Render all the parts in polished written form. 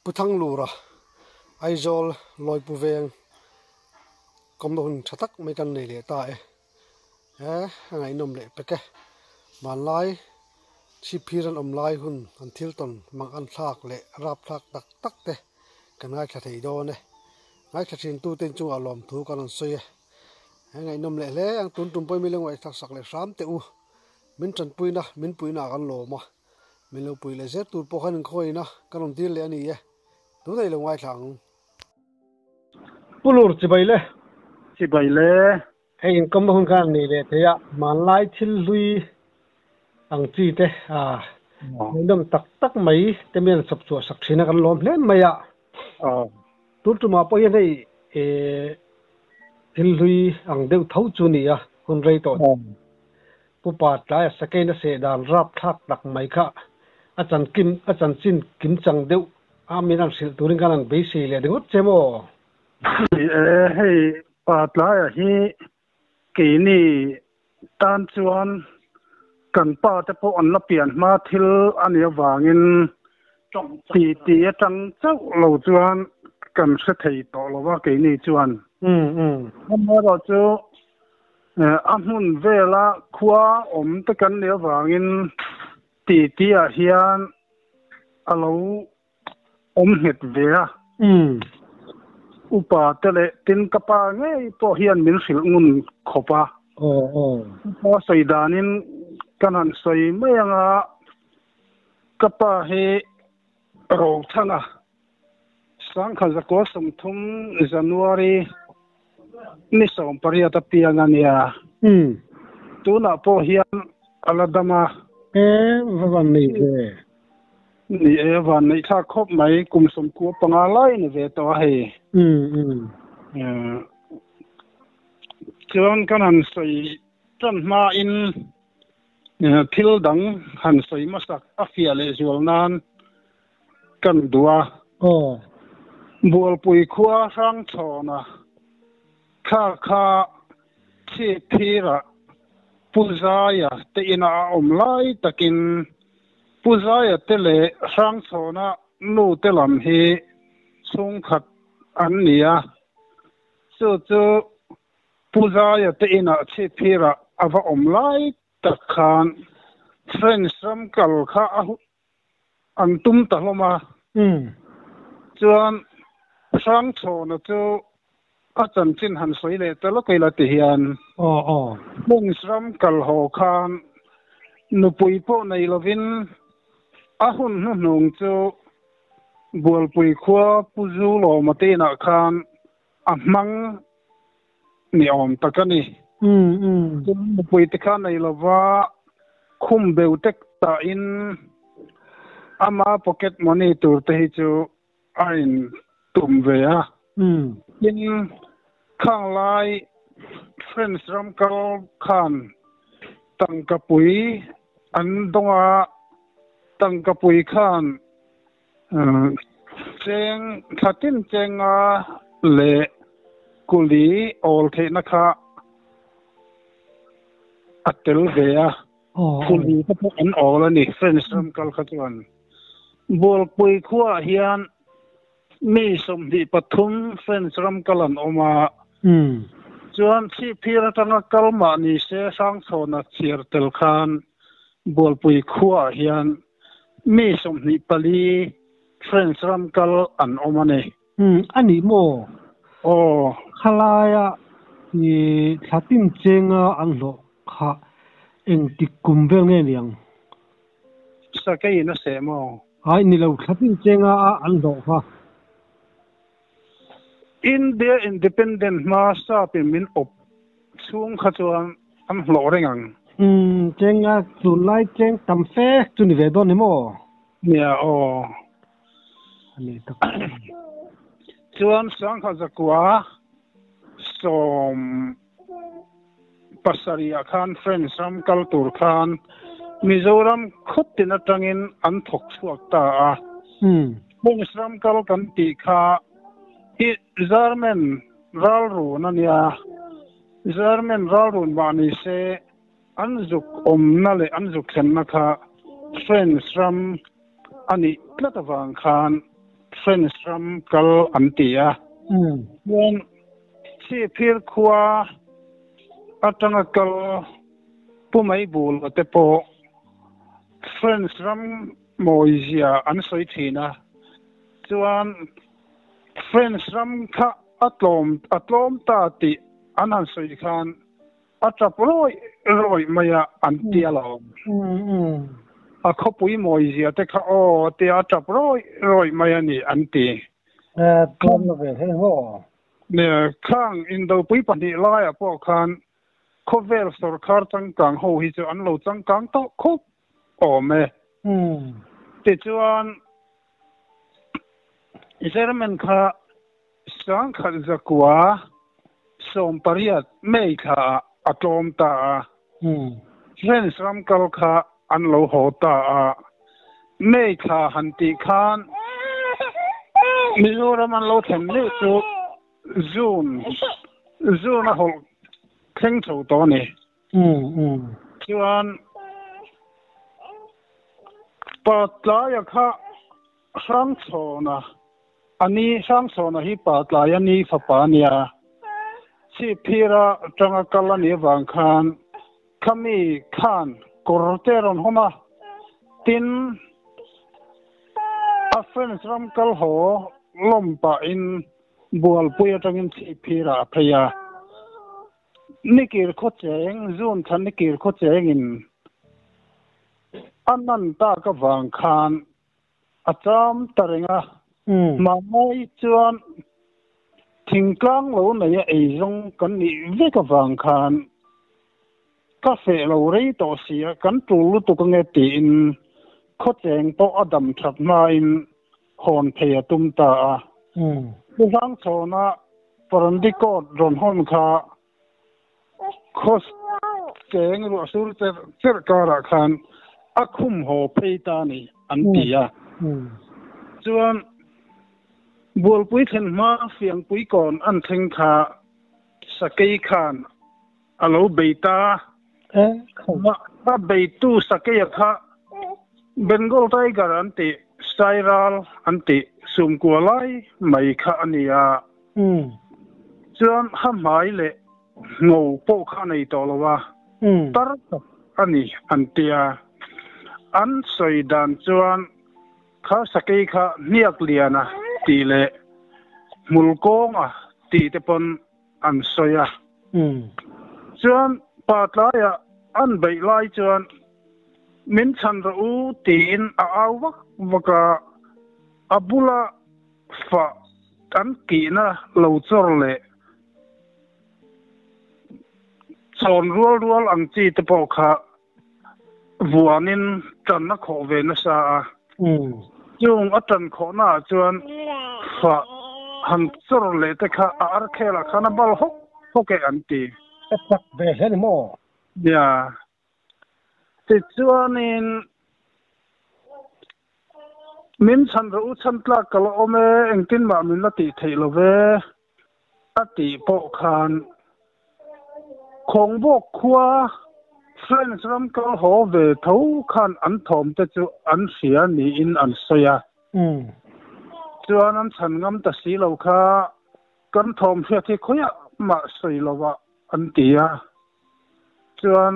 puthang lura aizol loi puveng kom hun thatak mai kan nei le ta ngai nom le peke man lai chi phiran om lai hun an thil ton mang an thak le rap thak tak tak te kan ngai kha thei do ne ngai kha thin tu ten chu alom thu kan an soi ngai nom le le ang tun tum poi mi leng wai thak sak le ram te u min chan puina kan lo ma min lo pui le zet tur po khan khoi na kan om til le ani ye tu dei lo ngai thang pulur chi bai le hei in kom hun kan ni le te ya man lai thil lui ang chi te dom tak tak mai te men sap chu sak thina kan lom hle mai ya tur tu ma po ye nei thil lui ang deu thau chu ni ya hun rei to pu pa ta second se dan rap thak tak mai kha achan chin kim chang deu aminan sil turin kan an be si le dingut chemo hei pa tla hi ke ni tan chuan kan pa te po an la pian ma thil an ya wangin ti atang chau lo chuan kan se thei to lo wa ke ni chuan ma ro chu amun vela khua om te kan ya wangin ti a hian alo om het ve a upa tele tin kapa nge to hian min sil ngun khopa po saidanin kanan soi mayanga kapa he ro thanga sang khaza ko somthum January ni som pariata pianga nia tuna po hian aladama vavan nei ni evan nei tha khop mai kum som ko panga lai ni ve to he chuan kanan soi tan ma in thil dang han soi ma sak afia le zual nan kan dua bol pui khua sang chona kha chi thira puzaya te ina om lai takin puzaya te le sang chona nu te lam hi chung khat an nia chu puzaya te ina chi thira ava om lai takhan friends ram kal kha an tum ta hloma chuan sang chona chu achan chin han soi le te lo kaila te hian friends ram kal ho khan nu pui po nei lovin ahun nu nung chu bol pui khua puzu lo mate na khan amang ni om takani pui te khan nei lova khum beu tek ta in ama pocket money tur te hi chu ain tum ve a in khang lai friends ram kal khan tang kapui an donga tang kapui khan cheng khatin chenga le kuli ol the na kha atel ve a kuli ka po an ol ani friends ram kal khatwan bol pui khua hian mi som di pathum friends ram kalan oma chuan chi phira tanga kalma ni se sang chona chir tel khan bol pui khua hian mi som ni pali friends ram kal an omane ani mo khalaya ni thatin chenga an lo kha eng ti kumvel nge niang sakai na se mo ai ni lo thatin chenga an lo kha India independent ma sa min op chung kha chuan am hlo rengang chenga July cheng tam fe chu ni ve don ni mo nia ani tak chuan sang kha zakwa som pasaria khan friends ram kultur khan Mizoram khutin atangin an thok chuak ta a ram kal kan ti kha i German ralru nania German ralru bani se anzuk omnale anzuk khenna kha friends ram ani tlatawang khan friends ram kal antia wen chi phir khua atanga kal pumai bul te po friends ram moizia an soi thina chuan friends ram kha atlom ta ti anan soi khan atrap roi maya antia lo a khopui moizia te kha o te atrap roi maya ni anti tlom lo ve he ho ne khang in do pui pani lai a po khan khovel sarkar changkang ho hi chu an lo changkang to khop o me te chuan Isermen kha sang khal zakwa som pariat mei kha atlom ta friends ram kal kha an lo ho ta mei kha hanti khan mizoram an lo them ni chu June a hol kheng chho to ni chuan patlaya kha sang chona ani sang chona hi patlaya ni fapania chi phira tanga kalani wang khan khami khan korteron homa tin a friends ram kal ho lompa in bual puya tangin chi phira phaya nikir kho cheng zun than nikir kho cheng in anan ta ka wang khan acham tarenga mamai chuan thingklang lo nei ei zong kan ni ve ka wang khan ka fe lo rei to sia kan tu lu tu ka nge ti in kho cheng to adam thap na in hon phea tum ta bu sang chona parandiko ron hon kha khos cheng ru sur cher kara khan akhum ho pheita ni antia chuan bol pui then ma fiang pui kon an theng kha sakei khan alo beita ma beitu sakei kha Bengal tiger anti spiral anti sumkualai mai kha ania chuan hamai le ngo po kha nei to lowa tar ani antia an soidan chuan kha sakei kha niak liana ti le mulkonga ti te pon an soya chuan patlaya an bei lai chuan min chan ru tin a awak waka abula fa kan ki na lo chor le chon rual ang chi te po kha vuanin tan na kho ve na sa chung atan kho na chuan fa han chor le te kha ar khela khana bal hoke anti tak ve he mo ya te chuanin min chan ru chan tla kal ome engtin ma min la ti theilo ve ati po khan khong bok khua friends ram kal ho ve tho khan an thom te chu an sia ni in an soya chuan an chan ngam ta si lo kha kan thom sia thi khoya ma soi lowa an tia chuan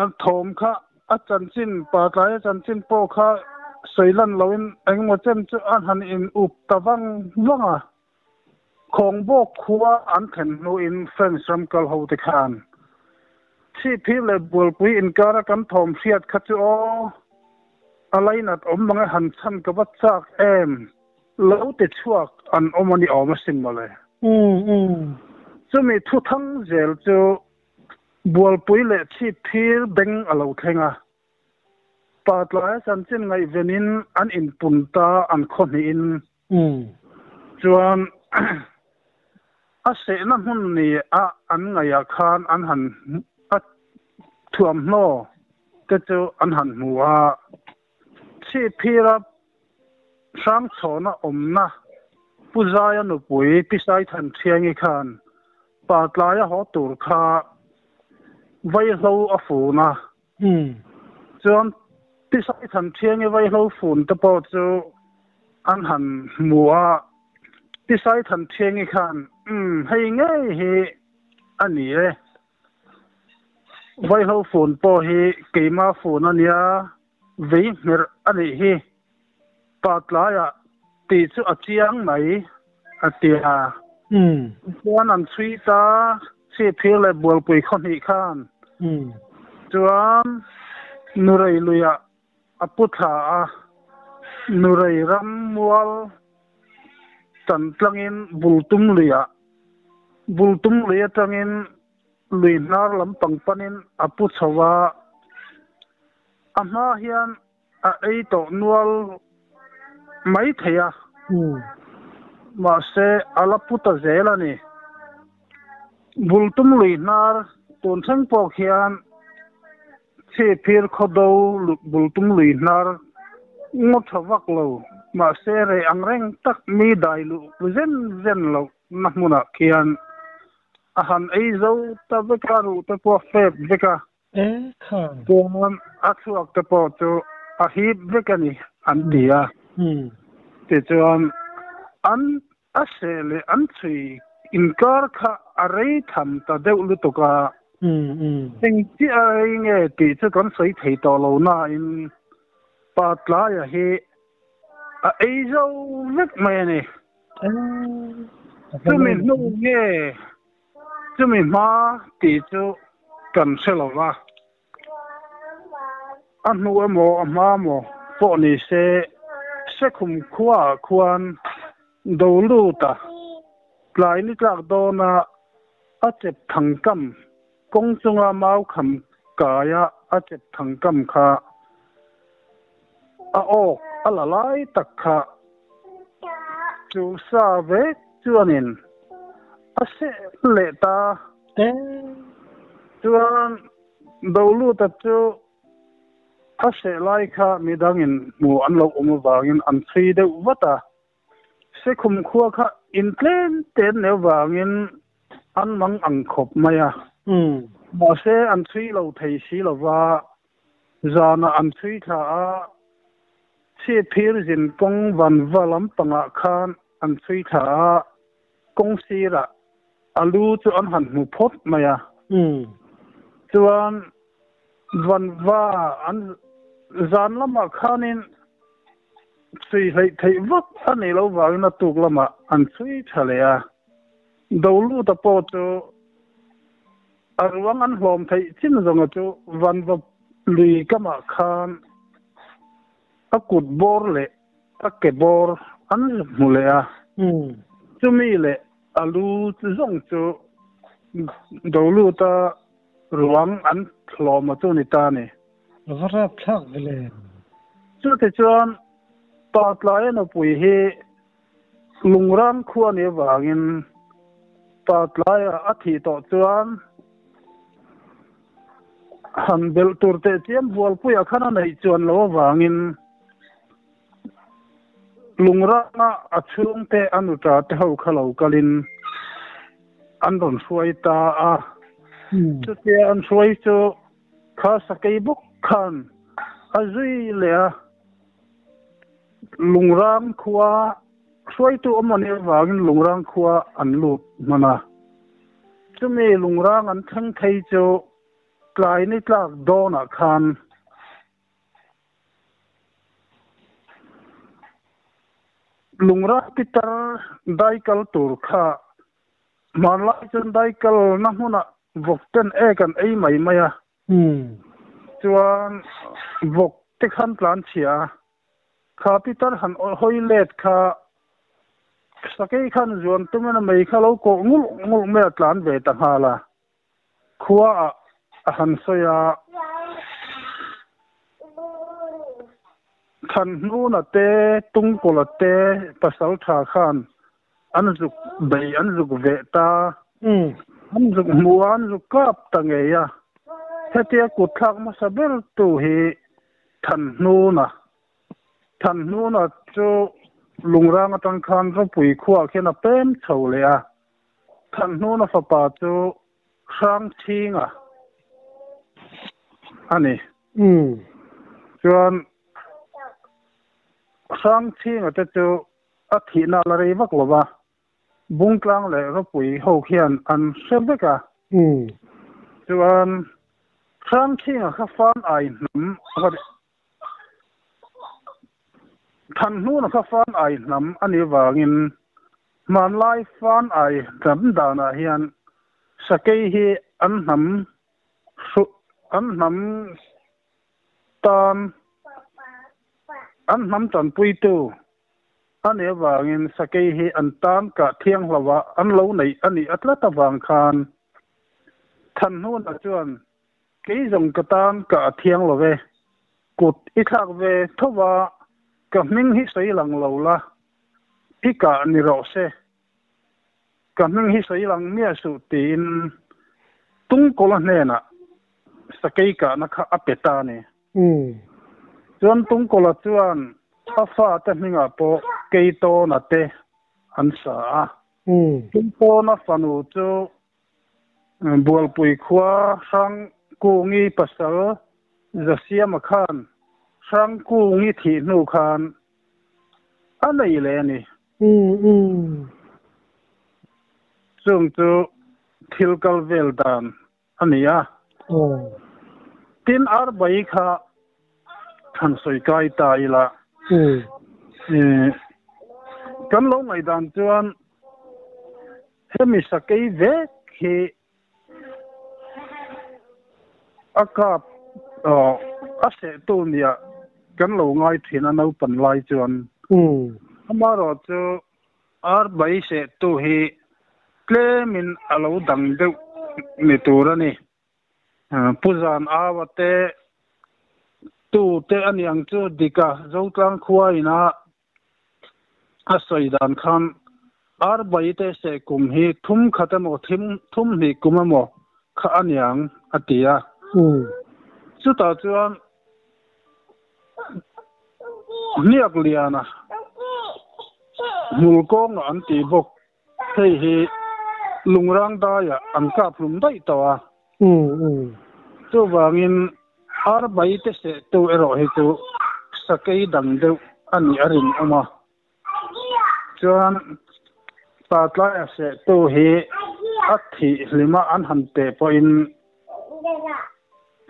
an thom kha a chan chin pa tlai chan chin po kha soilan loin engmo chen chu an han in up tawang wanga khong bok khua an then no in friends ram kal ho te khan chi phil le bul pui in kara kan thom siat kha chu o alainat om manga han chan ka bat chak em lo te chuak an omani oma simole chumi thu thang zel chu bual pui le chi phil beng alo thenga patla san chin ngai venin an in punta an khoni in chuan a se na hun ni a an ngaya khan an han a thuam no te chu an han muwa chi phira sang chona omna puzaya no pui pisai than thiangi khan patlaya ho tur kha vai lo afuna chuan ที่ใส่ทันเทียงไว้เราฝุ่นตะปอจูอันหันมัวที่ใส่ทันเทียงอีกขันให้ง่ายเฮอันนี้เลยไว้เราฝุ่นปอเฮกี่มาฝุ่นอันเนี้ยวิ่งเมื่ออันนี้เฮปาดลายตีจุอเจียงไหมอเตียวันนั้นสุยตาเสียเพียเลยบัวปุยคนอีกขันจวนนุไรลุยอพุทธานุไรรำวัลจันทร์งินบุลตุมลุยจังอินลุยนาร์ลำปังปันินอพุทธวะอามาเฮียนไอโตนวลไม่เทียมาเสอลพุทธเจลานี่บุลตุมลุยนาร์ตุนเซงปอกเฮียนเชื่อเพียรขดเอาบุลตุมลุยนาร์งดวักเรามาเสเรอังเร่งตักมีได้ลุเจนเรานักมุนักเขียนอาหารไอเจ้าตะเบการุตะปอเฟบเบกาค่ะตัวมันอัศวกตะปอจูอาฮีบเบกานี่อันเดียแต่จวนอันอาเซเลอันสุยอินคาร์ค่ะอะไรทำตะเดวลุตุกาสิ่งที่อะไรเงี้ยตีจะกันใส่ไทยต่อเราหน้าอินปาดลายเฮไอเจ้าเล็กไหมเนี่ยจะมีนู่นเนี่ยจะมีมาตีจะกันเสลวะอันนู้นหมอมาหมอพวกนี้เสคุมขวาควรดูลูตาปลายนี่จากโดนอาเจ็บทั้งกำกงจงอามาคำกายอาเจ็บทั้งกำค่ะออกอะไรไล่ตักค่ะจูซาเวจวนินอาเสเลตาจวนดูลูตัดจูอาเสไล่ค่ะมีดังอินหมู่อันเราวางอินอันซีเดวัตาเสคุมขัวค่ะอินเทนเต็นเนวางอินอันมังอังขบมามาเสอันซีเราไทยสีเราว่าจานะอันซีค่ะเชื่อพิรจินกงวันวลำปังอาคารอันสุยถากงซีระอาลูจวนหันหูพดมายาจวนวันว่าอันจานละมาคานินสุยให้ไทยวัดอันนี้เราว่านัตุกละมาอันสุยทะเลยดาวลูตะโปจูอารวังอันหอมไทยจินจงจูวันว่าลุยกมาคานกุดบอร์เลยเก็บบอร์อันนี้มูเลยจะมีเลยอาลูจะส่งจูดาวลูตาระวังอันหลอมมาตัวนิตาเนี่ยว่ารับช่างเลยจุดที่จวนปาดลายนปุยเฮลุงรังขวานวางินปาดลายอาทิตย์ต่อจวนหันเบลตูร์เตเจียมวัวปุยขนาดไหนจวนเราวางินลุงรังอาชุงเตอนุตราเทาขลาวกลินอันโดนช่วยตาจุดเดียอันช่วยจูข้าสกัยบุกขันอาจุยเลียลุงรังขวาช่วยตัวมันเอวากินลุงรังขวาอันลูกมันจะมีลุงรังอันทั้งไทยจูกลายนิดลักโดนขันลุงรักพิตรได้กัลตูร์ค่ะมาไล่จนได้กัลนั่งหุ่นวกเต้นกันไอใหม่ไหมจวนวกที่ขันปลานเชียข้าพิตรหันหอยเล็ดค่ะสักขันจวนตัวมันไม่ข้าเราโกงุลเมื่อปลานเวตังฮาละขวาหันเสียขันนู้นเตะตุงโกลเตะภาษาทาขันอันจุกใบอันจุกเวตาอันจุกมัวอันจุกกับตังเงียเฮตียกุดทักมาสเบลตูฮีทันนู้นจูลุงร่างตังคันรูปุยขั้วแค่น่ะเป็นเฉาเลยทันนู้นฝาปาจูช่างชิงอันนี้ chuan sang thi nga te chu a thi na la rei vak lova bung tlang le ro pui ho khian an sem beka chuan sang thi nga kha fan ai nam than nu na kha fan ai nam ani wangin man lai fan ai tam da na hian sakei hi an nam tan an nam tan pui tu ane wangin sakei hi an tan ka thiang hlawa an lo nei ani atla ta wang khan than nu na chuan kei jong ka tan ka thiang lo ve kut i thak ve thowa ka ming hi sei lang lo la i ka ni ro se ka ming hi sei lang mia su tin tung ko la ne na sakei ka na kha apeta ne chuan tung ko la chuan a fa ta hninga po kei to na te an sa tung to na fanu chu bual pui khua sang ku ngi pasal zasiam khan sang ku ngi thi nu khan anei le ni chung chu thilkal vel dan ania tin ar bai kha than soi kai ta ila kan lo ngai dan chuan hemi sakei ve khi akap ase tu nia kan lo ngai thina no pan lai chuan amaro chu ar bai se tu hi klemin alo dang de ni turani puzan awate tu te aniang chu dika zotlang khuaina asoi dan khan ar bai te se kum hi thum khatamo thum hi kumamo kha aniang atia chu ta chuan niak liana mulkong an ti bok thei hi lungrang da ya an ka plum dai tawa chu wangin ar bai te se tu ero hi chu sakei dang de ani arin ama chuan patla se tu hi athi lima an hante po in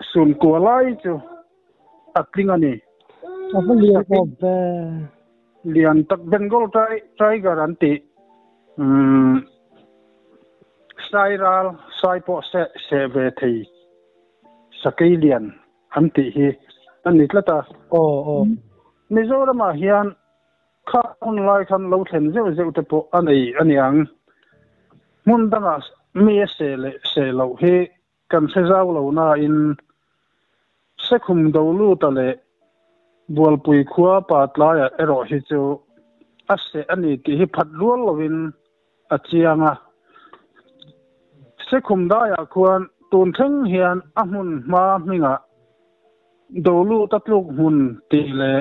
sun ko lai chu atling ani lian tak bengal try garanti sairal saipo se ve thei sakei lian anti hi ani tlata Mizoram hian kha online khan lo thlen zeu te po aniang mun danga mi se lo he kan se zau lo na in sekhum do lu ta le bual pui khua patla ya ero hi chu ase ani ti hi phat lual lovin achianga sekhum da ya khuan tun theng hian amun ma minga do lu tatluk hun ti le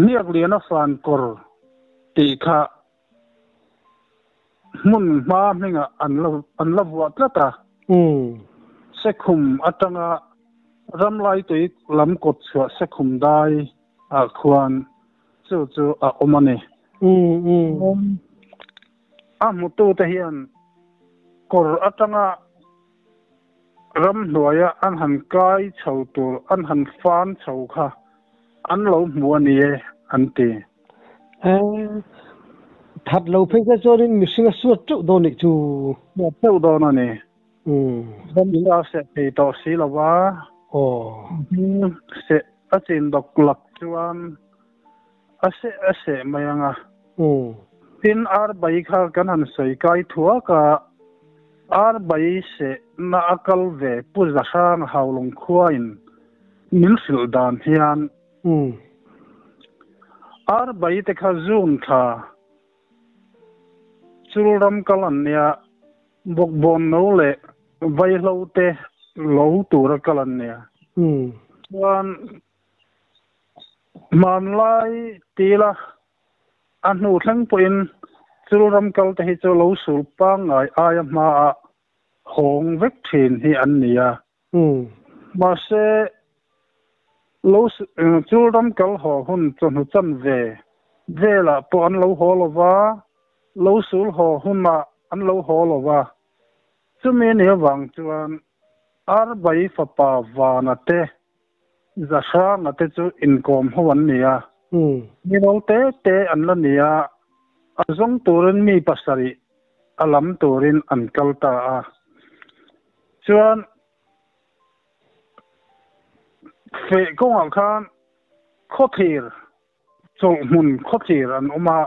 niak li na fan kor ti kha mun ma minga an lo wa tlata sekhum atanga ramlai toi lam kot chwa sekhum dai a khuan chu a omane a mutu te hian kor atanga ram hnuaya an han kai chho tur an han fan chho kha an lo muani e an ti thật lâu phê ra cho nên mình sinh suốt trụ đồ này chú trụ đồ nó nè dân ta sẽ bị tỏ xí là quá sẽ ở trên độc lập chuan sẽ mày à tin ar bai kha kan han soi kai thua ka ar bai se na akal ve puza sang haulong khuain min sil dan hian ar bai te kha zoom tha chulram kalan nia bok bon no le vai lo te lo tur kalan nia chuan man lai tila anu thlang poin chulram kal te hi chu lo sul pa ngai aya ma a hong vek thin hi an nia ma se lâu chú đâm cál hồ hun cho nó chân về là bộ ăn lâu hồ lo va lâu sủi hồ hun mà ăn lâu hồ lo va chú mình nhớ vàng chú ăn ar bảy phật bà và nè tê giờ sáng nè tê chú income hoa anh nè mình lâu tê ăn lên nè azong turin mi pasari alam turin an kalta chuan fe kong khan khothir chong mun khothir an oma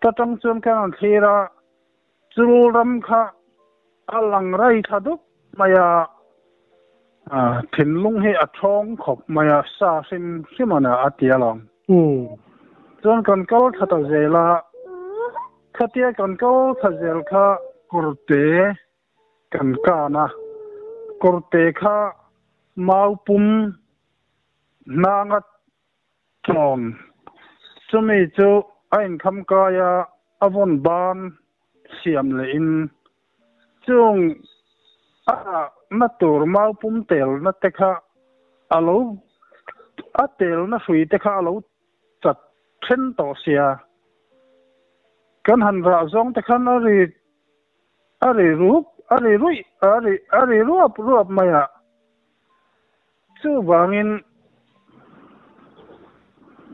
ta tang chuan kan thira churam kha alang rai thaduk maya thinlung he athong khop maya sa sim simana atialong chuan kan kal thata zela khatia kan kal thazel kha kurte kan kana kurte kha maupum nangat chon chumi chu ain kham kaya avon ban siam le in chung na tur maupum tel na tekha alo atel na sui tekha alo chat then to sia kan han ra zong tekhan ari ruap maya chu wangin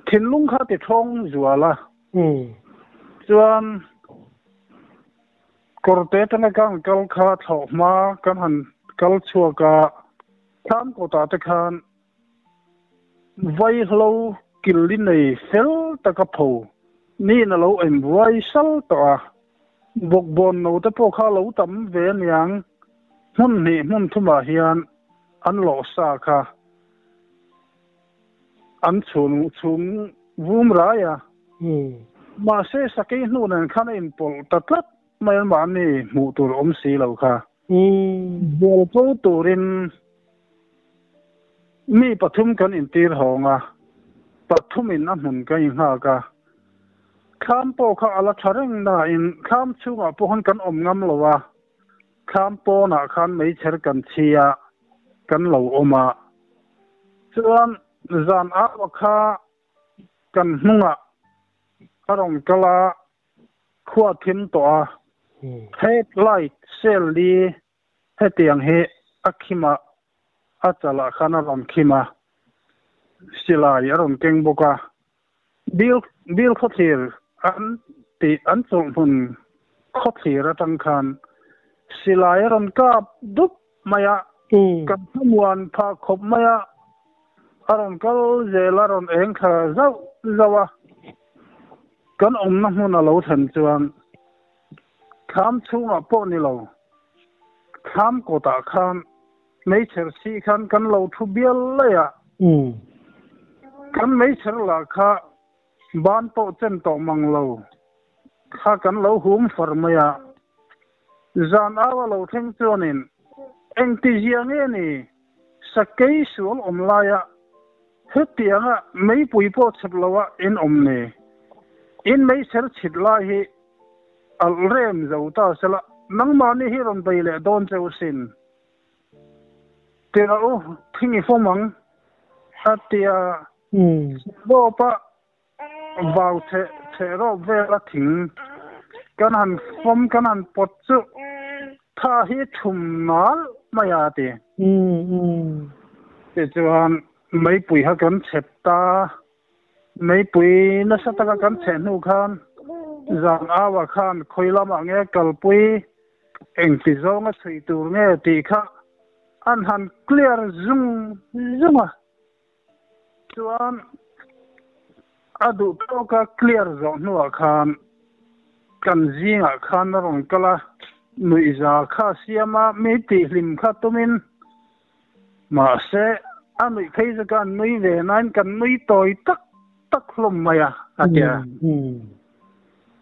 thinlung kha ti thong zuala chuan korte tana kan kal kha thoma kan han kal chuaka tham ko ta te khan vai hlo kilin nei fel taka pho ni na lo em vai sal to bok bon no te po kha lo tam ve niang hun ni mun thuma hian an lo sa kha an chung vum raya ma se sakai nu nan khan in pol tatlat mai ma ni mu tur om si lo kha bol po turin mi pathum kan in tir honga pathum in amun ka in ha ka kham po kha ala thareng na in kham chunga po han kan om ngam lowa kham po na khan mei cher kan chia kan lo oma chuan zan a kha kan hnunga arong kala khua thim to a headlight sel li hetiang he akhima achala khana ram khima silai aron keng boka bil khothir an chong hun khothir atang khan silai aron kap dup maya kan hmuan pha khop maya aron kal zelaron eng kha zawa kan om na hmun a lo than chuan kham chunga po ni lo kham ko ta khan mei cher si khan kan lo thu bial la ya kan mei cher la kha ban po chen to mang lo kha kan lo hum far maya zan awa lo theng chuanin eng ti jiang e ni sakei sual om la ya hetianga mei pui po chep lawa in om ne in mei cher chit la hi al rem zauta sala nang ma ni hi ron bai le don cheu sin tera o thingi fomang atia bo pa vào thể ro ve la thing kan han fom kan han pot chu tha hi thum nal maya te te chuan mai pui ha kan chep ta mai pui na sa ta kan chen nu khan zang awa khan khoilama nge kalpui eng ti zonga thui tur nge ti kha an han clear zunga chuan adu to ka clear zone nu khan kan zinga khan rong kala nui za kha siama mi ti hlim kha tumin ma se anui khei za kan nui ve nan kan nui toi tak hlom maya atia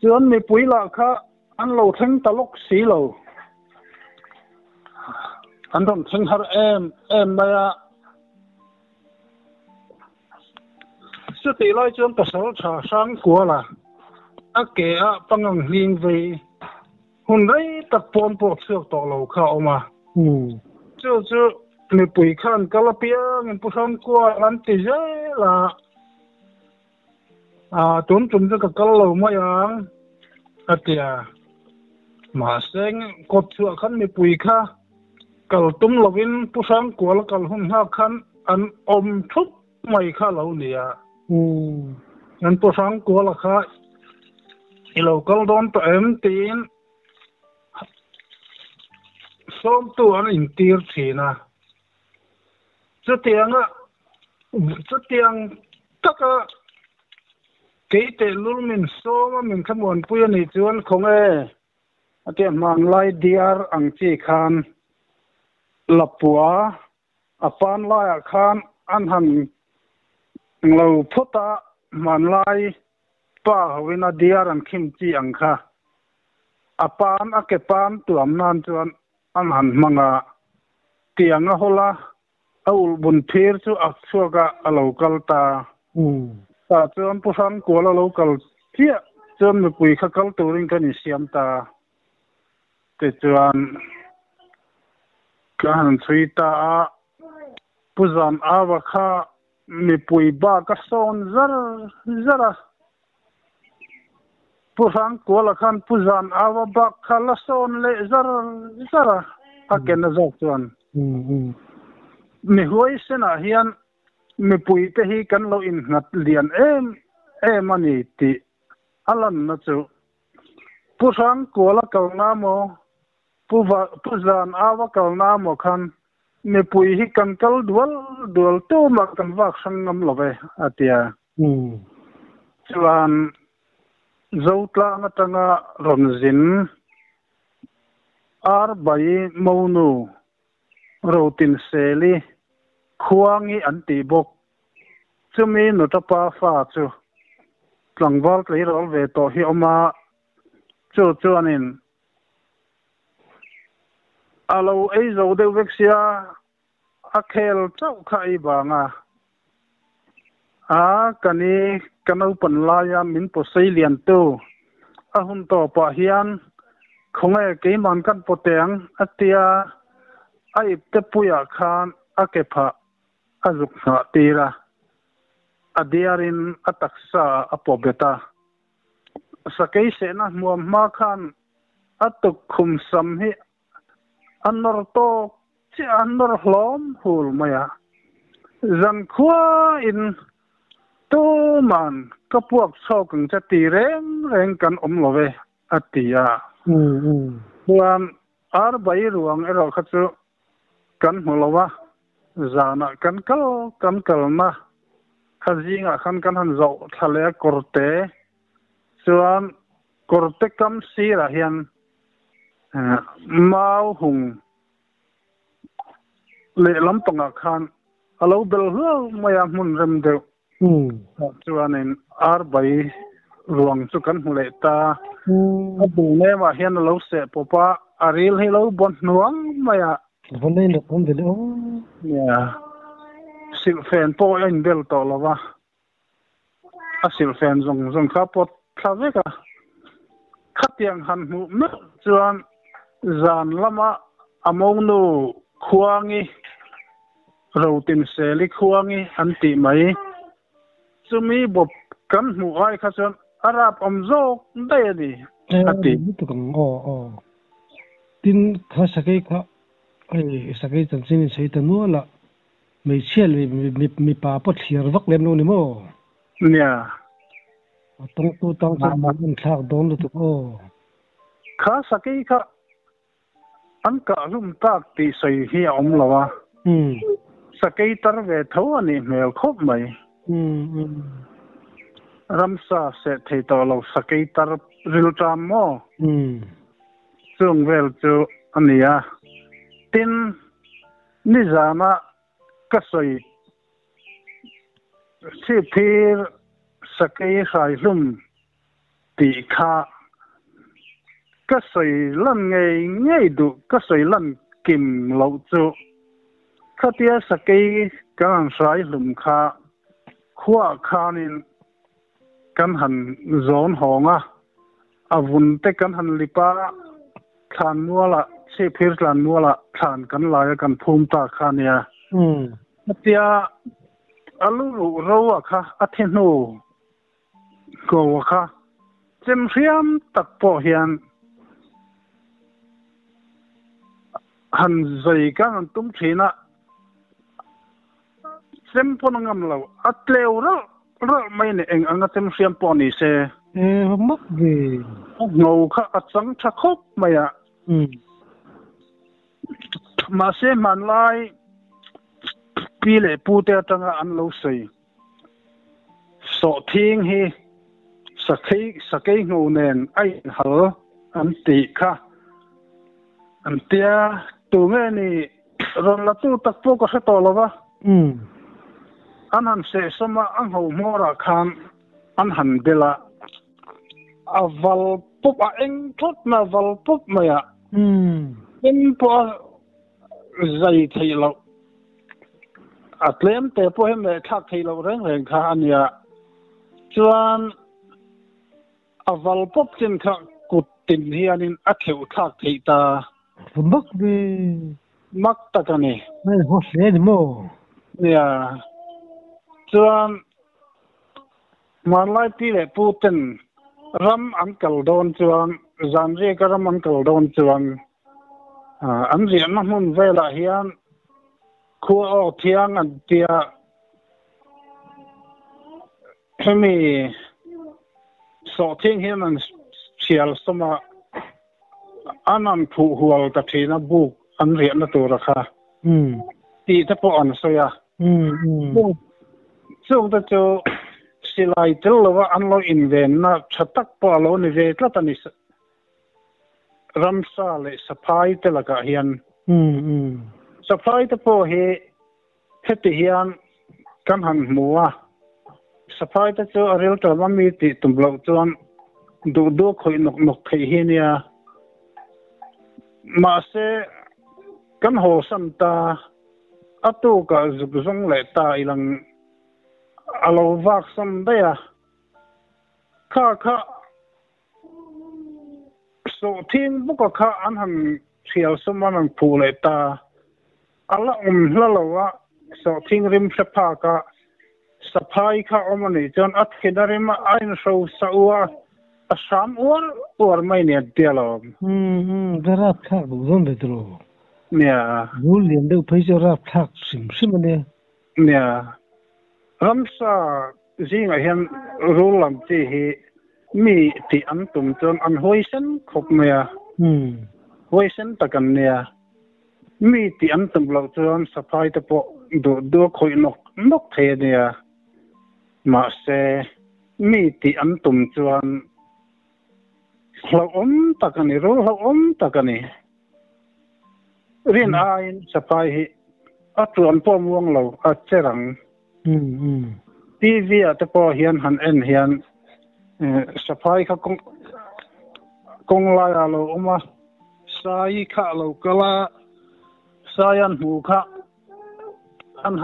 chuan mi puila kha an lo theng talok si lo an ron theng har em maya su ti lai chuan pasal tha sang kwa la a ke a pangang hling ve hun rei tak pon po chuak to lo kha oma chu mi pui khan kalapia ngin pusang kwa lan ti je la tum tum ka kal lo ma yang atia ma seng kot chu khan mi pui kha kal tum lovin pusang kwa la kal hum ha khan an om thup mai kha lo nia an pusang kwa la kha ilo kal don to em tin som tu an in tir thina chu tiang taka ke te lul min so min khamon puya ni chuan khonge ate man lai diar ang chi khan lapua apan lai khan an han lo phuta man lai pa howina diar an khim chi ang kha apan akepan tuam nan chuan an han manga tianga hola aul bun phir chu aksuaka alokal ta ta chuan pusan kola local chia chuan mi pui kha kal turin kan siam ta te chuan kan thui ta puzan awa kha mi pui ba ka son zara pusan kola khan puzan awa ba kha la son le zara aken na zok chuan mi huai sena hian mi pui te hi kan lo in ngat lian em ani ti alan na chu pusang kola kalna mo puzan awa kalna mo khan mi pui hi kan kal dual tu ma kan wak sangam love atia chuan zotla nga tanga ronzin ar bai monu rotin seli khuangi anti bok chumi notapa fa chu tlangwal tlei rol ve to hi oma chu anin alo ei zo de vexia a khel chau khai banga kani kanau pan la ya min po sei lian tu a hun to pa hian khonge ke man kan poteng atia ai te puya khan akepa azuk na tira adiarin ataksa apobeta sakei se na muam ma khan atuk khum sam hi anor to chi anor hlom hul maya zan khua in tu man kapuak chokang chati reng kan omlove atia buan ar bai ruang ero khachu kan hmolowa zana kan kal na khazinga kan han zo thale korte chuan korte kam sira hian mau hung le lampanga khan alo bel hu maya mun rem de chuan in ar bai ruang chu kan hule ta abu ne ma hian lo se popa aril hi lo bon nuang maya vấn đề là không thể đâu sil fan po in bel to lova a sil fan zong kha pot kha veka khatiang han mu me chuan zan lama among nu khuangi rotin seli khuangi anti mai chumi bop kan mu ai kha chuan arab amzok dai ni ati tu kan tin kha sakai kha ai sakai tan sin sei tan nu la mei chial mi pa pot thiar vak lem no ni mo nia tong tu tong chan thak don tu kha sakai kha an ka lum tak ti sei hi om lawa sakai tar ve tho ani mel khop mai ramsa se thei to lo sakai tar ril tram mo chung vel chu ania tin nizama kasoi si phir sakai sai lum ti kha kasoi lan ngei du kasoi lan kim lo chu khatia sakai kan sai lum kha khwa khanin kan han zon honga avun te kan han lipa khan nuala se phirlan nuala than kan lai kan phum ta khania tia alu ro kha athenu ko kha chem riam tak po hian han zai kan tum thina chem pon ngam lo atleu ro mai ne eng anga chem riam po ni se mak ge ngau kha achang tha khop maya mà sẽ man lai pi le pu te tanga an lo sei so thing hi sakai ngô nen ai hal an ti kha an tia tu nge ni ron la tu tak po ka to lo ba an han se sama ang ho mora khan an han bela aval pup a eng thot na val pup maya in po zai thei lo atlem te po hem le thak thei lo reng kha ania chuan aval pop chin kha kut tin hianin a theu thak thei ta mak be mak ta ka ni mai ho se ni mo ya chuan man lai pi le pu ten ram uncle don chuan zan re ka ram uncle don chuan an rian na mun vela hian khu o thiang an tia hemi so thing hian an chial soma anan phu hual ta thina buk an rian na tur kha ti ta po an soya chung ta chu silai tel lo an lo in ven na thatak po lo ni ve tla ta ni ramsa le saphai te laka hian saphai te po he heti hian kan han muwa saphai te chu aril ta mami ti tumblo chuan du khoi nok thei hi nia ma se kan ho sam ta atu ka zung le ta ilang alo vak sam da ya kha so thing buka kha an han thial suma man phu le ta ala hlalawa so thing rim thapa ka saphai kha omani chon at khidarim ain so sawa asam or mai ne dialo garap thak bu zon betro nia bul lien de phai rap thak sim ne nia ramsa zinga hian rulam chi hi mi ti an tum chon an hoisen khop maya hoisen takan nia mi ti an tum lo chon saphai te po do khoi nok the nia ma se mi ti an tum chuan lo takani ro lo takani rin ain saphai hi atuan po muang lo a cherang TV at po hian han en hian saphai kha kong la lo uma sai kha lo kala sayan hu kha an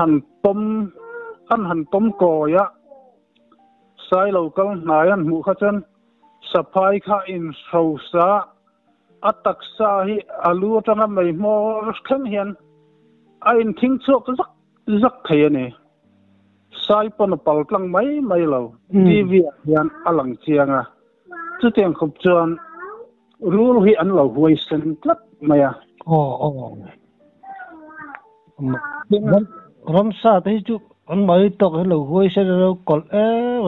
han tom ko ya sai lo kal nayan hu kha chen saphai kha in so sa atak sa hi alu tanga mai mo khan hian ain thing chok zak thai ani sai pon pal tlang mai lo TV hian alang chianga chu teng khop chuan rul hi an lo huai sen tlat maya ramsa te chu an mai tok lo huai se ro kol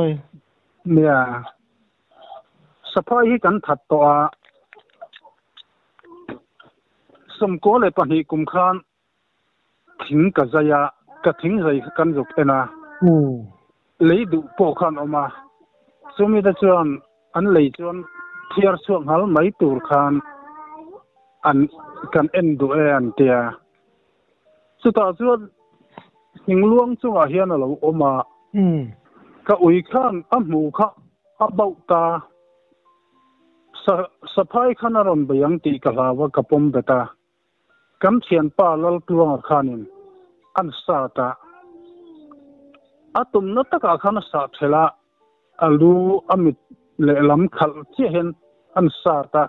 oi nia saphai hi kan that to a som ko le pani kum khan thing ka zaya ka thing zai kan jok ena lấy đủ bộ khăn oma chúng ta chọn ăn lấy chọn thiar xuống hal mấy tur khan ăn kan en đủ ăn tia chúng ta chọn hình luang chung à hiền là oma ka ui khan am mu kha abau ta saphai khan aron bayang ti ka lawa kapom beta kam thian pa lal tuang khanin an sa ta atum na taka khana sa thela alu amit le lam khal chi hen an sa ta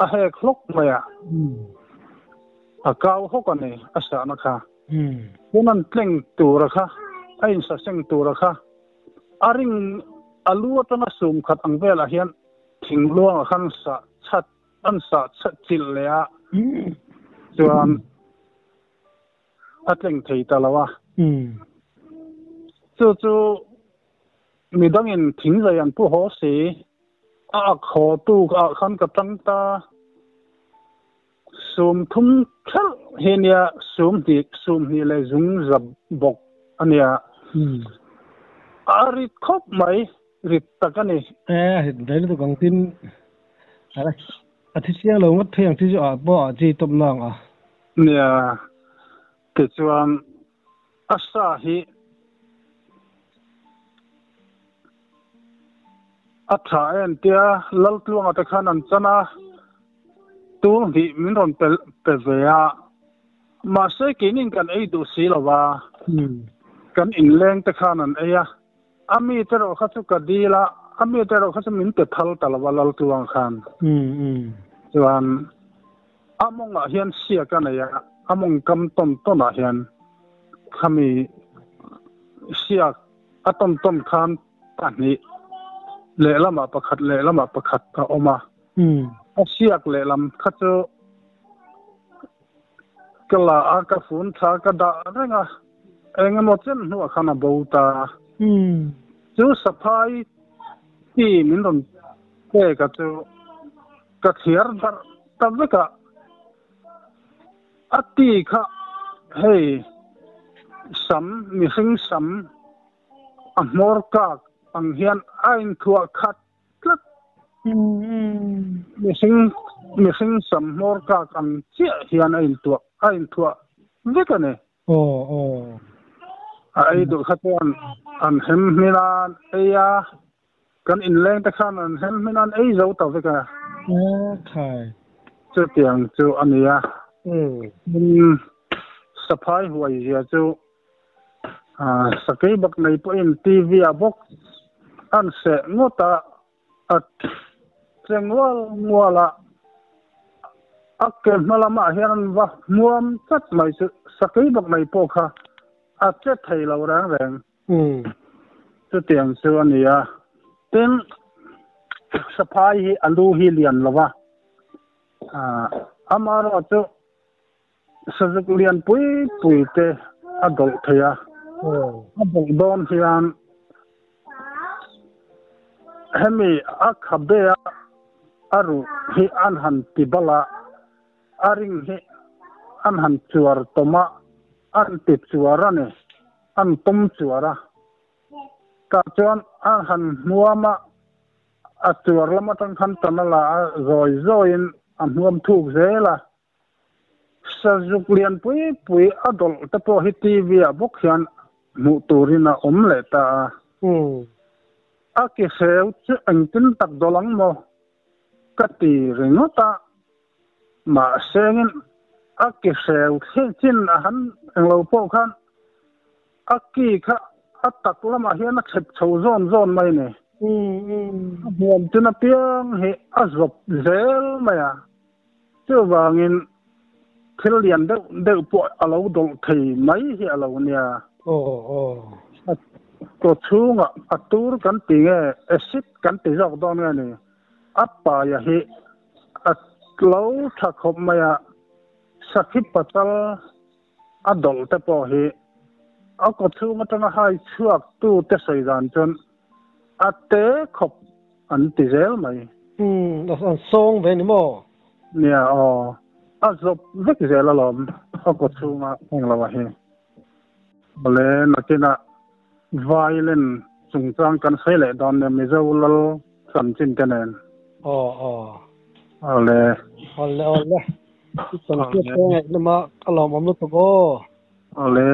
a hek hlok mai a kau hok ani a sa na kha tunan tleng tur kha a in sa seng tur kha aring alu atana sum khat ang vela hian thing luang khan sa chat an sa chat chil le a chuan atleng thei talawa chu midangin thing zai an pu ho si a kho tu a khan ka tang ta sum thum khal henia sum hi le zung zab bok ania arit khop mai rit takani hit dai lu kang tin ara athisia lo ngat theng thi a bo ji top nang a nia ke chuan asa hi atha en tia lal tluang ata khan an chana tu hi min ron pe veya ma se kinin kan ei du si lawa kan in leng te khan an eya ami te ro kha chu ka dila ami te ro kha chu min te thal talawa lal tluang khan chuan among a hian sia kan ya among kam ton a hian khami sia aton khan pani le lama pakhat ka oma a siak le lam khachu kala a ka fun tha ka da renga enga mo chen nu khana bouta chu safai ti min ron ke ka chu ka thiar dar tabeka ati kha hey sam mi hing sam a mor ka ang hian ain thua khat tlat mi hing sam mor ka ang chi hian ain thua vekane ai du khatan an hem minan eya kan in leng ta khan an hem minan ei zo ta veka thai chu tiang chu ania safai huai ya chu sakai bak nei po in tv a box an se ngota at chengwal ngwala akel malama hian wa muam chat mai chu sakai bak nei po kha a che thei lo rang chu tiang chu ania ten safai hi alu hi lian lawa amaro chu sajak lian pui te adol thaya adol don hian hemi akhabea aru hi anhan tibala aring hi anhan chuar toma an tip chuarane an tom chuara ka chuan anhan muama a chuar lama tang khan tanala zoin an huam thuk zela sajak lian pui adol te po hi tv a bok hian mu turina omle ta aki seu chu angtin tak dolang mo kati ringota ma sengin aki seu chin ahan englo po khan aki kha atak lama hian a khep chho zon mai ne hian tuna piang he azop zel maya chu wangin thil lian deuh po alo dol thei mai hi alo nia ko chunga atur kan tinge acid kan ti jok don nga ni appa ya hi atlo thakop maya sakip patal adol te po hi ako chunga tanga hai chuak tu te saidan chon ate khop an ti zel mai an song ve ni mo nia azop vek zel alom ako chunga englawa hi bale nakina violin chungchang kan khele don ne mizawlal samchin kanen ole son ke nma kalom amlu to go ole